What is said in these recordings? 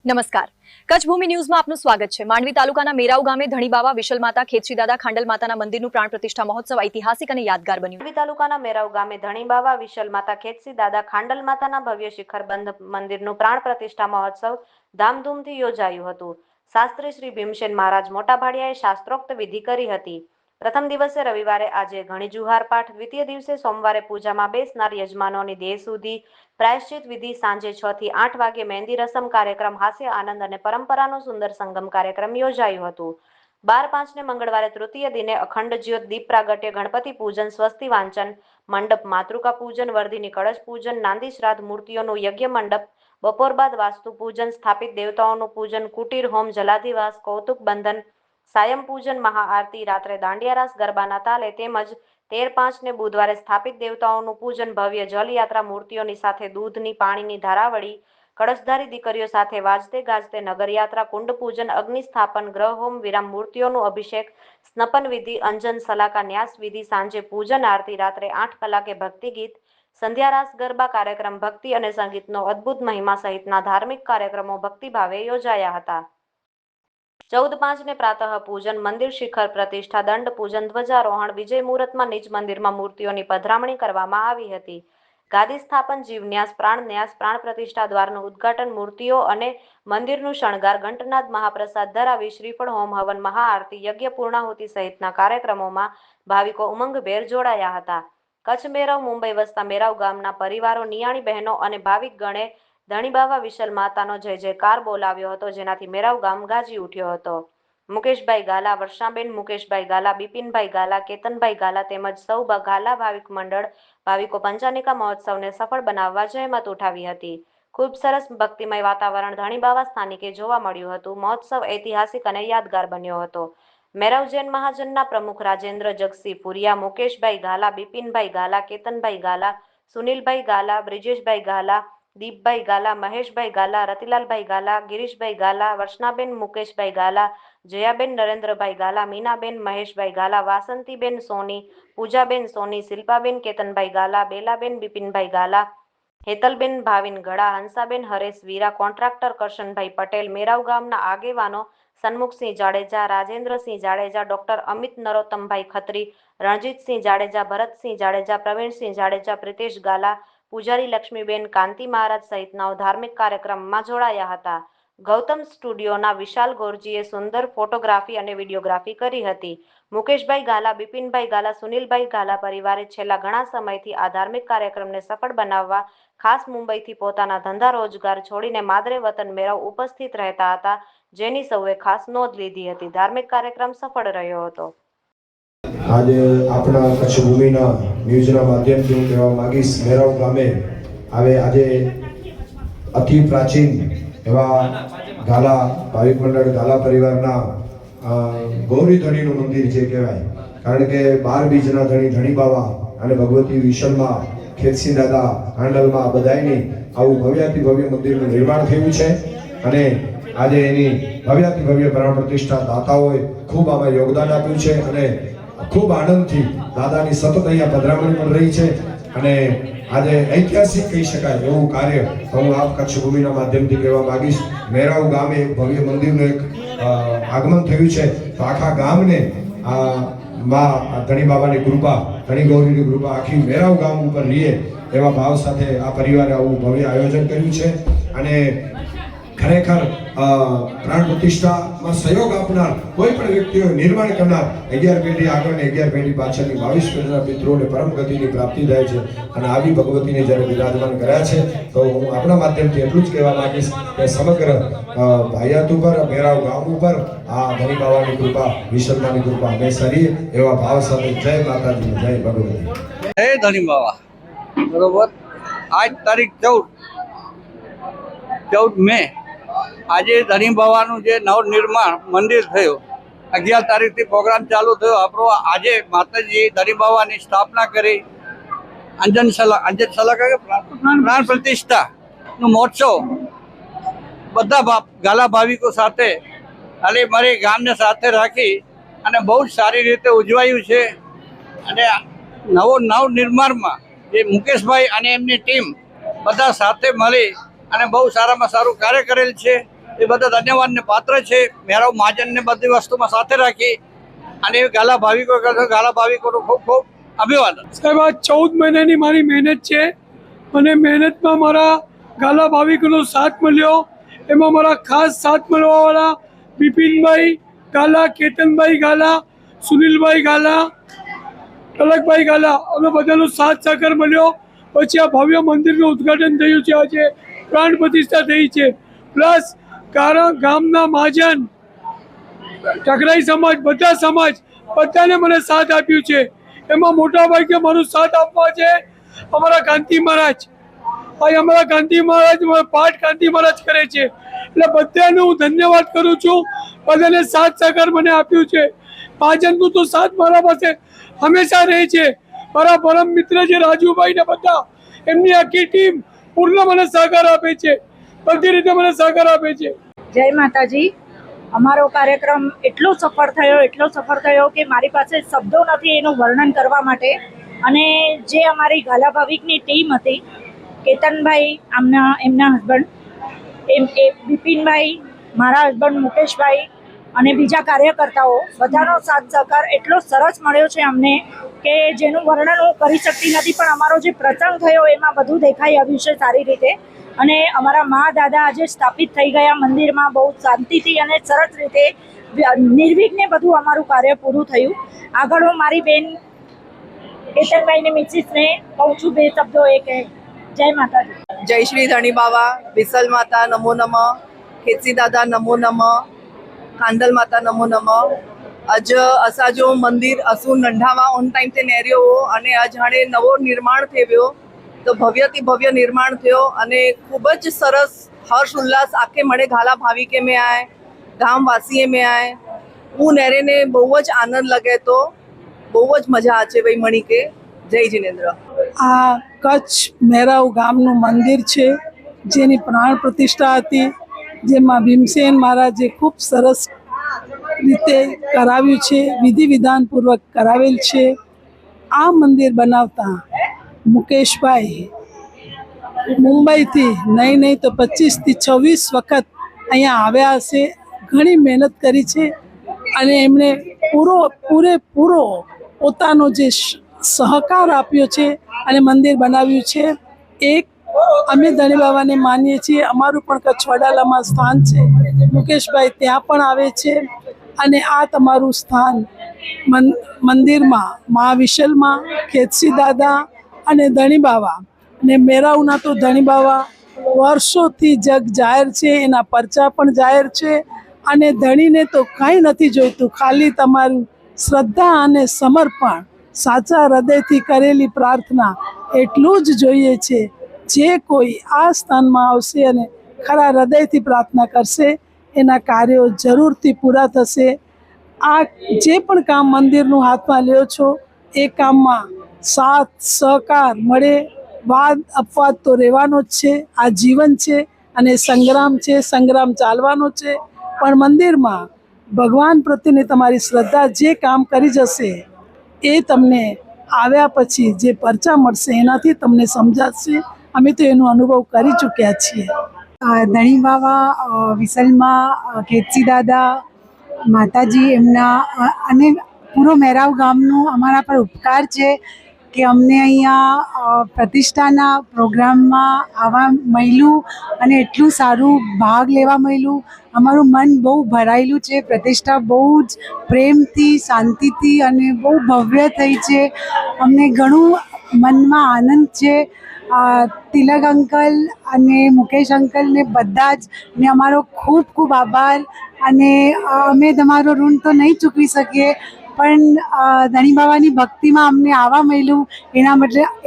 નમસ્કાર, કચ્છ ભૂમિ ન્યૂઝમાં આપનું સ્વાગત છે। માંડવી તાલુકાના મેરાઉ ગામે ધણીબાવા વિશલ માતા ખેતશ્રી દાદા ખાંડલ માતાના મંદિરનું પ્રાણ પ્રતિષ્ઠા મહોત્સવ ઐતિહાસિક અને યાદગાર બન્યું। માંડવી તાલુકાના મેરાઉ ગામે ધણીબાવા વિશલ માતા ખેતશ્રી દાદા ખાંડલ માતાના ભવ્ય શિખરબંધ મંદિરનું પ્રાણ પ્રતિષ્ઠા મહોત્સવ ધામધૂમથી યોજાયું હતું। શાસ્ત્રી શ્રી ભીમસેન મહારાજ મોટા ભાડિયાએ શાસ્ત્રોક્ત વિધિ કરી હતી। પ્રથમ દિવસે રવિવારે આજે ઘણી જુહાર પાઠ, દ્વિતીય દિવસે સોમવારે પૂજામાં બેસનાર યજમાનોની દેહ સુધી પ્રાયશ્ચિત વિધિ, સાંજે 6 થી 8 વાગે મહેંદી રસમ કાર્યક્રમ, હાસ્ય આનંદ અને પરંપરાનો સુંદર સંગમ કાર્યક્રમ યોજાયું હતું। 12/5 ને મંગળવારે તૃતીય દિને અખંડ જ્યોત, દીપ પ્રાગટ્ય, ગણપતિ પૂજન, સ્વસ્તિ વાંચન, મંડપ, માતૃકા પૂજન, વર્ધિની કળશ પૂજન, નાંદી શ્રાદ્ધ, મૂર્તિઓનું યજ્ઞ મંડપ, બપોર બાદ વાસ્તુ પૂજન, સ્થાપિત દેવતાઓનું પૂજન, કુટીર હોમ, જલાધિવાસ, કૌતુક બંધન, સાયમ પૂજન, મહાઆરતી, રાત્રે દાંડિયા રાસ ગરબાના તાલે તેમજ 13/5 ને બુધવારે સ્થાપિત દેવતાઓનું પૂજન, ભવ્ય જલયાત્રા, મૂર્તિઓની સાથે દૂધની પાણીની ધારાવળી, કળશધારી દીકરીઓ સાથે વાજતે ગાજતે નગરયાત્રા, કુંડ પૂજન, અગ્નિ સ્થાપન, ગ્રહ હોમ, વિરામ, મૂર્તિઓનું અભિષેક, સ્નપન વિધિ, અંજન સલાકા, ન્યાસ વિધિ, સાંજે પૂજન આરતી, રાત્રે 8 કલાકે ભક્તિ ગીત, સંધ્યા રાસ ગરબા કાર્યક્રમ, ભક્તિ અને સંગીતનો અદ્ભુત મહિમા સહિતના ધાર્મિક કાર્યક્રમો ભક્તિભાવે યોજાયા હતા। 14/5 ને પ્રાતઃ પૂજન, મંદિર શિખર પ્રતિષ્ઠા, દંડ પૂજન, ધ્વજારોહણ, વિજય મુહૂર્તમાં નિજ મંદિરમાં મૂર્તિઓની પધરામણી કરવામાં આવી હતી। ગાદી સ્થાપન, જીવન્યાસ, પ્રાણન્યાસ, પ્રાણ પ્રતિષ્ઠા, દ્વારનું ઉદ્ઘાટન, મૂર્તિઓ અને મંદિરનું શણગાર, ઘંટનાદ, મહાપ્રસાદ ધરાવી, શ્રીફળ, હોમ હવન, મહાઆરતી, યજ્ઞ, પૂર્ણાહુતિ સહિતના કાર્યક્રમોમાં ભાવિકો ઉમંગભેર જોડાયા હતા। કચ્છ મેરાઉ મુંબઈ વસતા મેરાઉ ગામના પરિવારો, નિયાણી બહેનો અને ભાવિક ગણે ધણીબાવા વિશલ માતાનો જય જયકાર બોલાવ્યો હતો, જેનાથી મેરાઉ ગામ ગાજી ઉઠ્યો હતો। મુકેશભાઈ ગાલા, વર્ષાબેન મુકેશભાઈ ગાલા, બિપિનભાઈ ગાલા, કેતનભાઈ ગાલા તેમજ સૌ ગાલા ભાવિક મંડળ ભાવિકો પંચાનિકા મહોત્સવને સફળ બનાવવા જહેમત ઉઠાવી હતી। ખૂબ સરસ ભક્તિમય વાતાવરણ ધણીબાવા સ્થાનિકે જોવા મળ્યું હતું। મહોત્સવ ઐતિહાસિક અને યાદગાર બન્યો હતો। મેરાઉ જૈન મહાજનના પ્રમુખ રાજેન્દ્ર જગસી પુરિયા, મુકેશભાઈ ગાલા, બિપિનભાઈ ગાલા, કેતનભાઈ ગાલા, સુનિલભાઈ ગાલા, બ્રિજેશભાઈ ગાલા, દીપભાઈ ગાલા, મહેશભાઈ ગાલા, રતિલાલભાઈ ગાલા, ગિરીશભાઈ ગાલા, વર્ષનાબેન મુકેશભાઈ ગાલા, જયાબેન નરેન્દ્રભાઈ ગાલા, મીનાબેન મહેશભાઈ ગાલા, વાસંતીબેન સોની, પૂજાબેન સોની, શિલ્પાબેન કેતનભાઈ ગાલા, બેલાબેન બિપિનભાઈ ગાલા, હેતલબેન ભાવિન ગળા, હંસાબેન હરેશ વીરા, કોન્ટ્રાક્ટર કરશનભાઈ પટેલ, મેરાઉ ગામના આગેવાનો સન્મુખસિંહ જાડેજા, રાજેન્દ્રસિંહ જાડેજા, ડોક્ટર અમિત નરોત્તમભાઈ ખત્રી, રણજીતસિંહ જાડેજા, ભરતસિંહ જાડેજા, પ્રવીણસિંહ જાડેજા, પ્રિતેશ ગાલા, પૂજારી લક્ષ્મીબેન, કાંતિ મહારાજ સહિતનાઓ ધાર્મિક કાર્યક્રમમાં જોડાયા હતા। ગૌતમ સ્ટુડિયોના વિશાલ ગોરજીએ સુંદર ફોટોગ્રાફી અને વિડીયોગ્રાફી કરી હતી। મુકેશભાઈ ગાલા, બિપિનભાઈ ગાલા, સુનિલભાઈ ગાલા પરિવારે છેલ્લા ઘણા સમયથી આ ધાર્મિક કાર્યક્રમને સફળ બનાવવા ખાસ મુંબઈથી પોતાના ધંધા રોજગાર છોડીને માદરે વતન મેરાઉ ઉપસ્થિત રહેતા હતા, જેની સૌએ ખાસ નોંધ લીધી હતી। ધાર્મિક કાર્યક્રમ સફળ રહ્યો હતો। આજે આપણા કચ્છ ભૂમિના ન્યૂઝના માધ્યમથી હું કહેવા માંગીશ, મેરાઉ ગામે આજે અતિ પ્રાચીન એવા ગાલા ભાવિક મંડળ ગાલા પરિવારના ગૌરી ધણીનું મંદિર જે કહેવાય, કારણ કે 12 બીજના ધણી ધણીબાવા અને ભગવતી વિશલમાં ખેતશ્રી દાદા ખાંડલમાં બધાયની આવું ભવ્યાતિ ભવ્ય મંદિરનું નિર્માણ થયું છે અને આજે એની ભવ્યાતિ ભવ્ય પ્રાણ પ્રતિષ્ઠા દાતાઓએ ખૂબ આમાં યોગદાન આપ્યું છે અને ખૂબ આનંદથી દાદાની સતત અહીંયા પધરામણી પણ રહી છે અને આજે ઐતિહાસિક કહી શકાય એવું કાર્ય હું આપ કચ્છ ભૂમિના માધ્યમથી કહેવા માંગીશ। મેરાઉ ગામે એક ભવ્ય મંદિરનું એક આગમન થયું છે, તો આખા ગામને માં ધણી બાબાની કૃપા, ધણી ગૌરીની કૃપા આખી મેરાઉ ગામ ઉપર રહીએ એવા ભાવ સાથે આ પરિવારે આવું ભવ્ય આયોજન કર્યું છે અને ખરેખર પ્રાણ પ્રતિષ્ઠામાં સહયોગ આપનાર કોઈ પણ વ્યક્તિઓ, નિર્માણ કરનાર 11 પેઢી આગળ ને 11 પેઢી પાછળની 22 પેઢીના પિતૃઓને પરમ ગતિની પ્રાપ્તિ થાય છે અને આવી ભગવતીને જ્યારે બિરાજમાન કર્યા છે, તો હું આપણા માધ્યમથી એટલું જ કહેવા માંગીશ કે સમગ્ર ભાયાત ઉપર, મેરાઉ ગામ ઉપર આ ધણી બાવાની કૃપા, વિશલમાની કૃપા હંમેશા રહે એવા ભાવ સાથે જય માતાજી, જય ભગવતી, જય ધણી બાવા। બરોબર, આજ તારીખ 14 મે આજે ધણી બાવાનું જે નવનિર્માણ મંદિર થયું, 11 તારીખથી પ્રોગ્રામ ચાલુ થયો આપણો। આજે માતાજી ધણી બાવાની સ્થાપના કરી, અંજન સલાકા પ્રાણ પ્રતિષ્ઠાનો મહોત્સવ બધા ગાલા ભાવિકો સાથે અને મારી ગામને સાથે રાખી અને બહુ જ સારી રીતે ઉજવાયું છે અને નવ નિર્માણમાં જે મુકેશભાઈ અને એમની ટીમ બધા સાથે મળી અને બહુ સારામાં સારું કાર્ય કરેલ છે। એ બધા ધન્યવાદને પાત્ર છે. મેરાવ મહાજનને બધી વસ્તુમાં સાથે રાખી અને ગાલા ભાવિકો કરશે. ગાલા ભાવિકોનું ખૂબ ખૂબ અભિવાદન. સાહેબ આ 14 મહિનાની મારી મહેનત છે અને મહેનતમાં મારા ગાલા ભાવિકોનો સાથ મળ્યો. એમાં મારા ખાસ સાથ મળવાવાળા બિપિનભાઈ ગાલા, કેતનભાઈ ગાલા, સુનિલભાઈ ગાલા, કલકભાઈ ગાલા, અમે બધાનો સાથ સહકાર મળ્યો. પછી આ ભવ્ય મંદિરનું ઉદ્ઘાટન થયું છે. આજે પ્રાણ પ્રતિષ્ઠા થઈ છે. પ્લસ ગામના મહાજન, ઠકરાઈ સમાજ, બધા સમાજ બધાને મને સાથ આપ્યું છે. એમાં મોટા ભાગે મારો સાથ આપવા છે અમારા ગાંધી મહારાજ. અહીં અમારા ગાંધી મહારાજ પાઠ ગાંધી મહારાજ કરે છે. એટલે બધાને હું ધન્યવાદ કરું છું. બધાને સાથ સહકાર મને આપ્યું છે. મહાજનનું તો સાથ મારા પાસે હંમેશા રહે છે. મારા પરમ મિત્ર છે રાજુભાઈ ને બધા, એમની આખી ટીમ પૂર્ણ મને સહકાર આપે છે. બધી રીતે મને સહકાર આપે છે. જય માતાજી. અમારો કાર્યક્રમ એટલો સફળ થયો કે મારી પાસે શબ્દો નથી એનું વર્ણન કરવા માટે. અને જે અમારી ગાલા ભાવિકની ટીમ હતી, કેતનભાઈ એમના હસબન્ડ, એ બિપિનભાઈ, મારા હસબન્ડ મુકેશભાઈ અને બીજા કાર્યકર્તાઓ, બધાનો સાથ સહકાર એટલો સરસ મળ્યો છે અમને કે જેનું વર્ણન હું કરી શકતી નથી. પણ અમારો જે પ્રસંગ થયો એમાં બધું દેખાઈ આવ્યું છે સારી રીતે. અને અમારા મા દાદા આજે સ્થાપિત થઈ ગયા મંદિરમાં બહુ શાંતિથી અને સરસ રીતે નિર્વિઘ્ને બધું અમારું કાર્ય પૂરું થયું. આગળ હું મારી બેન કેતનભાઈને મિસિસને કહું છું 2 શબ્દો એ કહે. જય માતાજી. जय श्री धनी बाबा, विसल माता नमो नमः, खेतसी दादा नमो नमः, खांडल माता नमो नमः. अज असा जो मंदिर असू नंढावा ऑन टाइम ते नेरियो અને આજ હાણે નવો નિર્માણ થયો. તો ભવ્યથી ભવ્ય નિર્માણ થયો અને ખૂબ જ સરસ હર્ષ ઉલ્લાસ આખે મળે ગાલા ભાવિકે મેં આए, ગામવાસીએ મેં આए. હું નેરેને બહુ જ આનંદ લગે. તો બહુ જ મજા આચે ભાઈ મણી કે. જય જિનેન્દ્ર. આ કચ્છ મેરાવ ગામનું મંદિર છે જેની પ્રાણ પ્રતિષ્ઠા હતી, જેમાં ભીમસેન મહારાજે ખૂબ સરસ રીતે કરાવ્યું છે, વિધિ વિધાનપૂર્વક કરાવેલ છે. આ મંદિર બનાવતા મુકેશભાઈ મુંબઈથી નહીં તો 25 થી 26 વખત અહીંયા આવ્યા હશે. ઘણી મહેનત કરી છે અને એમણે પૂરેપૂરો પોતાનો જે સહકાર આપ્યો છે અને મંદિર બનાવ્યું છે. એક અમે ધણી બાબાને માનીએ છીએ. અમારું પણ કચ્છ વડાલામાં સ્થાન છે. મુકેશભાઈ ત્યાં પણ આવે છે. અને આ તમારું સ્થાન મંદિરમાં મા વિશલમાં, ખેતસી દાદા અને ધણી બાબા અને મેરાવના તો ધણી બાબા વર્ષોથી જગ જાહેર છે. એના પરચા પણ જાહેર છે. અને ધણીને તો કાંઈ નથી જોઈતું, ખાલી તમારું શ્રદ્ધા અને સમર્પણ, સાચા હૃદયથી કરેલી પ્રાર્થના એટલું જ જોઈએ છે. જે કોઈ આ સ્થાનમાં આવશે અને ખરા હૃદયથી પ્રાર્થના કરશે એના કાર્યો જરૂરથી પૂરા થશે. આ જે પણ કામ મંદિરનું હાથમાં લ્યો છો એ કામમાં સાથ સહકાર મળે. વાદ અપવાદ તો રહેવાનો જ છે. આ જીવન છે અને સંગ્રામ છે. સંગ્રામ ચાલવાનો છે. પણ મંદિરમાં ભગવાન પ્રત્યેની તમારી શ્રદ્ધા જે કામ કરી જશે એ તમને આવ્યા પછી જે પરચા મળશે એનાથી તમને સમજાશે. અમે તો એનો અનુભવ કરી ચૂક્યા છીએ. ધણી બાવા, વિસલમાં ખેતસી દાદા, માતાજી એમના અને પૂરો મેરાવ ગામનો અમારા પર ઉપકાર છે કે અમને અહીંયા પ્રતિષ્ઠાના પ્રોગ્રામમાં આવવા મળ્યું અને એટલું સારું ભાગ લેવા મળ્યું. અમારું મન બહુ ભરાયેલું છે. પ્રતિષ્ઠા બહુ જ પ્રેમથી, શાંતિથી અને બહુ ભવ્ય થઈ છે. અમને ઘણું મનમાં આનંદ છે. તિલક અંકલ અને મુકેશ અંકલને બધા જ ને અમારો ખૂબ ખૂબ આભાર. અને અમે તમારો ઋણ તો નહીં ચૂકવી શકીએ, પણ ધણી બાબાની ભક્તિમાં અમને આવવા મળ્યું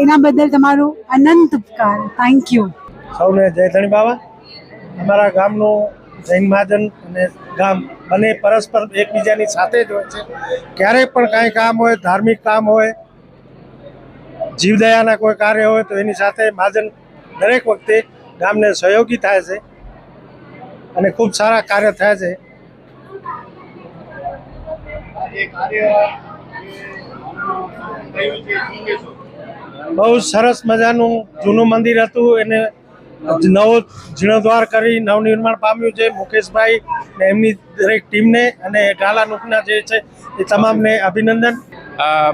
એના બદલ તમારો અનંત ઉપકાર. Thank you. સૌને જય ધણી બાબા. અમારા ગામનું જૈન મહાજન અને ગામ બંને પરસ્પર એકબીજાની સાથે જ હોય છે. ક્યારેય પણ કાંઈ કામ હોય, ધાર્મિક કામ હોય, જીવદયાના કોઈ કાર્ય હોય તો એની સાથે મહાજન દરેક વખતે ગામને સહયોગી થાય છે અને ખૂબ સારા કાર્ય થાય છે. બહુ સરસ મજાનું જૂનું મંદિર હતું. એને નવો જીર્ણોદ્ધાર કરી નવનિર્માણ પામ્યું છે. મુકેશભાઈ ને એમની દરેક ટીમને અને ગાલા નુકના જે છે એ તમામને અભિનંદન.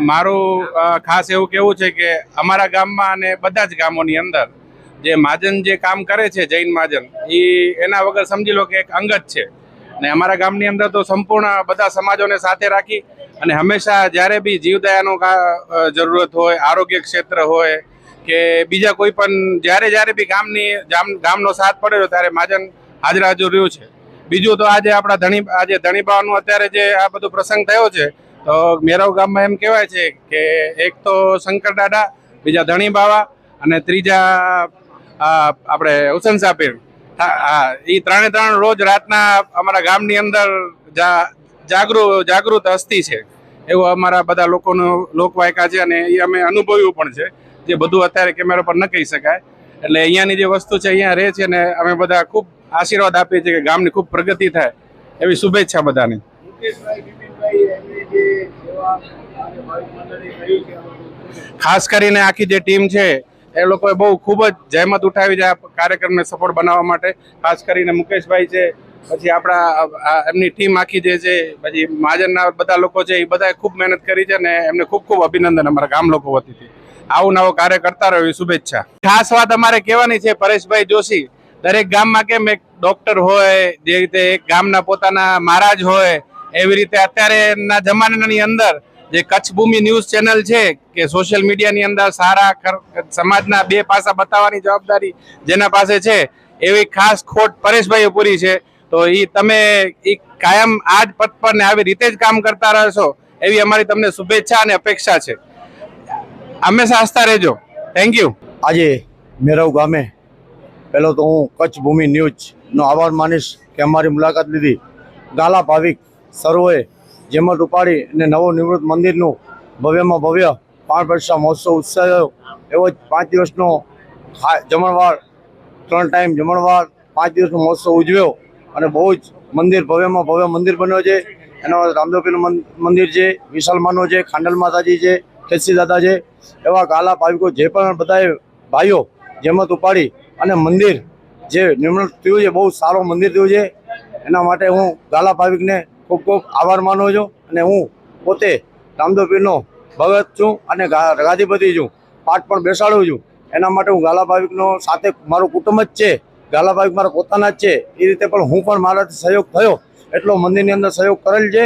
મારું ખાસ એવું કહેવું છે કે અમારા ગામમાં અને બધા જ ગામોની અંદર જે મહાજન જે કામ કરે છે, જૈન મહાજન, એના વગર સમજી લો કે એક અંગત છે. ને અમારા ગામની અંદર તો સંપૂર્ણ બધા સમાજોને સાથે રાખી અને હંમેશા જ્યારે બી જીવદયાનો જરૂરત હોય, આરોગ્ય ક્ષેત્ર હોય કે બીજા કોઈ પણ જ્યારે બી ગામનો સાથ પડ્યો ત્યારે મહાજન હાજર રહ્યું છે. બીજું તો આજે આપણા ધણીબાવાનું અત્યારે જે આ બધો પ્રસંગ થયો છે, તો મેરાવ ગામમાં એમ કહેવાય છે કે એક તો શંકર દાદા, બીજા ધણી બાવા અને ત્રીજા આપણે હુસન સાપીર, એ ત્રણ રોજ રાતના અમારા ગામની અંદર જાગૃત હસ્તી છે એવું અમારા બધા લોકોનું લોકવાયકા છે અને એ અમે અનુભવ્યું પણ છે, જે બધું અત્યારે કેમેરા પર ન કહી શકાય. એટલે અહીંયાની જે વસ્તુ છે અહીંયા રહે છે અને અમે બધા ખૂબ આશીર્વાદ આપીએ છીએ કે ગામની ખૂબ પ્રગતિ થાય એવી શુભેચ્છા બધાની. ખાસ કરીને આખી જે ટીમ છે એ લોકોએ બહુ ખૂબ જ જહેમત ઉઠાવી છે આ કાર્યક્રમને સફળ બનાવવા માટે. ખાસ કરીને મુકેશભાઈ છે, પછી આપણા એમની ટીમ આખી જે છે, પછી મહાજનના બધા લોકો છે, એ બધાએ ખૂબ મહેનત કરી છે અને એમને ખૂબ ખૂબ અભિનંદન અમારા ગામ લોકો વતીથી. આવું નવો કાર્ય કરતા રહ્યો એવી શુભેચ્છા. ખાસ વાત અમારે કહેવાની છે, પરેશભાઈ જોશી દરેક ગામમાં કેમ એક ડોક્ટર હોય, જે રીતે એક ગામના પોતાના મહારાજ હોય, એવી રીતે અત્યારેના જમાનાની અંદર જે કચ્છ ભૂમિ ન્યૂઝ ચેનલ છે કે સોશિયલ મીડિયાની અંદર સારા સમાજના બે પાસા બતાવવાની જવાબદારી જેના પાસે છે, એવી ખાસ ખોટ પરેશભાઈએ પૂરી છે. તો તમે કાયમ આ જ પદ પર ને આવી રીતે જ કામ કરતા રહેશો એવી અમારી તમને શુભેચ્છા અને અપેક્ષા છે. હંમેશા હસતા રહેજો. Thank you. આજે મેરાવ ગામે પહેલો તો હું કચ્છ ભૂમિ ન્યૂઝનો આભાર માનીશ કે અમારી મુલાકાત લીધી. ગાલા ભાવિક સર્વે જેમત ઉપાડી અને નવો નિવૃત્ત મંદિરનું ભવ્યમાં ભવ્ય પ્રાણ પ્રતિષ્ઠા મહોત્સવ ઉત્સવ એવો જ 5 દિવસનો જમણવાર, 3 ટાઈમ જમણવાર, 5 દિવસનો મહોત્સવ ઉજવ્યો અને બહુ જ મંદિર ભવ્યમાં ભવ્ય મંદિર બન્યો છે. એનો રામદેવપીરનું મંદિર છે, વિશાલમાનો છે, ખાંડલ માતાજી છે, ખેતસી દાદા છે, એવા ગાલા ભાવિકો જે પણ બધાએ ભાઈઓ જેમત ઉપાડી અને મંદિર જે નિર્માણ થયું છે, બહુ સારો મંદિર થયું છે. એના માટે હું ગાલા ભાવિકને ખૂબ ખૂબ આભાર માનું છું અને હું પોતે રામદેવપીરનો ભગત છું અને ગાદીપતિ છું, પાઠ પણ બેસાડું છું. એના માટે હું ગાલા ભાવિકનો સાથે મારું કુટુંબ જ છે, ગાલા ભાવિક મારા પોતાના જ છે. એ રીતે પણ હું પણ મારાથી સહયોગ થયો એટલો મંદિરની અંદર સહયોગ કરેલ છે